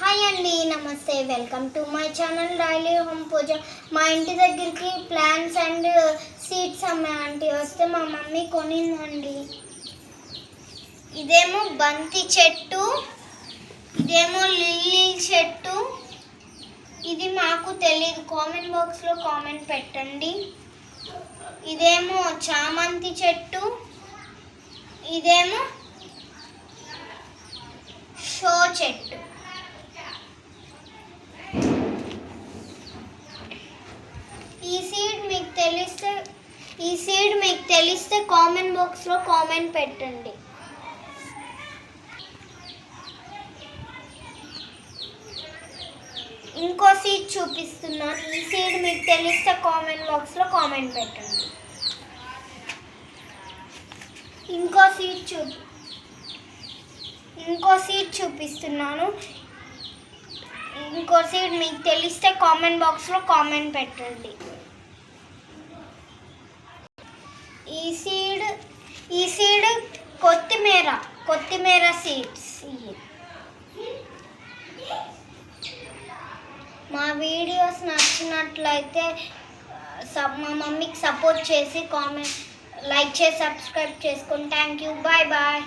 Hi అండి, నమస్తే. Welcome to my channel daily home puja. మా ఇంటి దగ్గరికి ప్లాంట్స్ అండ్ సీడ్స్ అమ్మే ఆంటీ వస్తే మా మమ్మీ కొనిందండి. ఇదేమో బంతి చెట్టు, ఇదేమో లిల్లీ చెట్టు. ఇది మాకు తెలియదు, కామెంట్ బాక్స్లో కామెంట్ పెట్టండి. ఇదేమో చామంతి చెట్టు, ఇదేమో షో చెట్టు. ఈ సీడ్ మీకు తెలిస్తే కామెంట్ బాక్స్లో కామెంట్ పెట్టండి. ఇంకో సీడ్ చూపిస్తున్నాను. ఈ సీడ్ మీకు తెలిస్తే కామెంట్ బాక్స్లో కామెంట్ పెట్టండి. ఇంకో సీడ్ చూపిస్తున్నాను. ఇంకో సీడ్ మీకు తెలిస్తే కామెంట్ బాక్స్లో కామెంట్ పెట్టండి. ఈ సీడ్ కొత్తిమీర సీడ్స్. మా వీడియోస్ నచ్చినట్లయితే మా మమ్మీకి సపోర్ట్ చేసి కామెంట్ లైక్ చేసి సబ్స్క్రైబ్ చేసుకోండి. Thank you. Bye bye.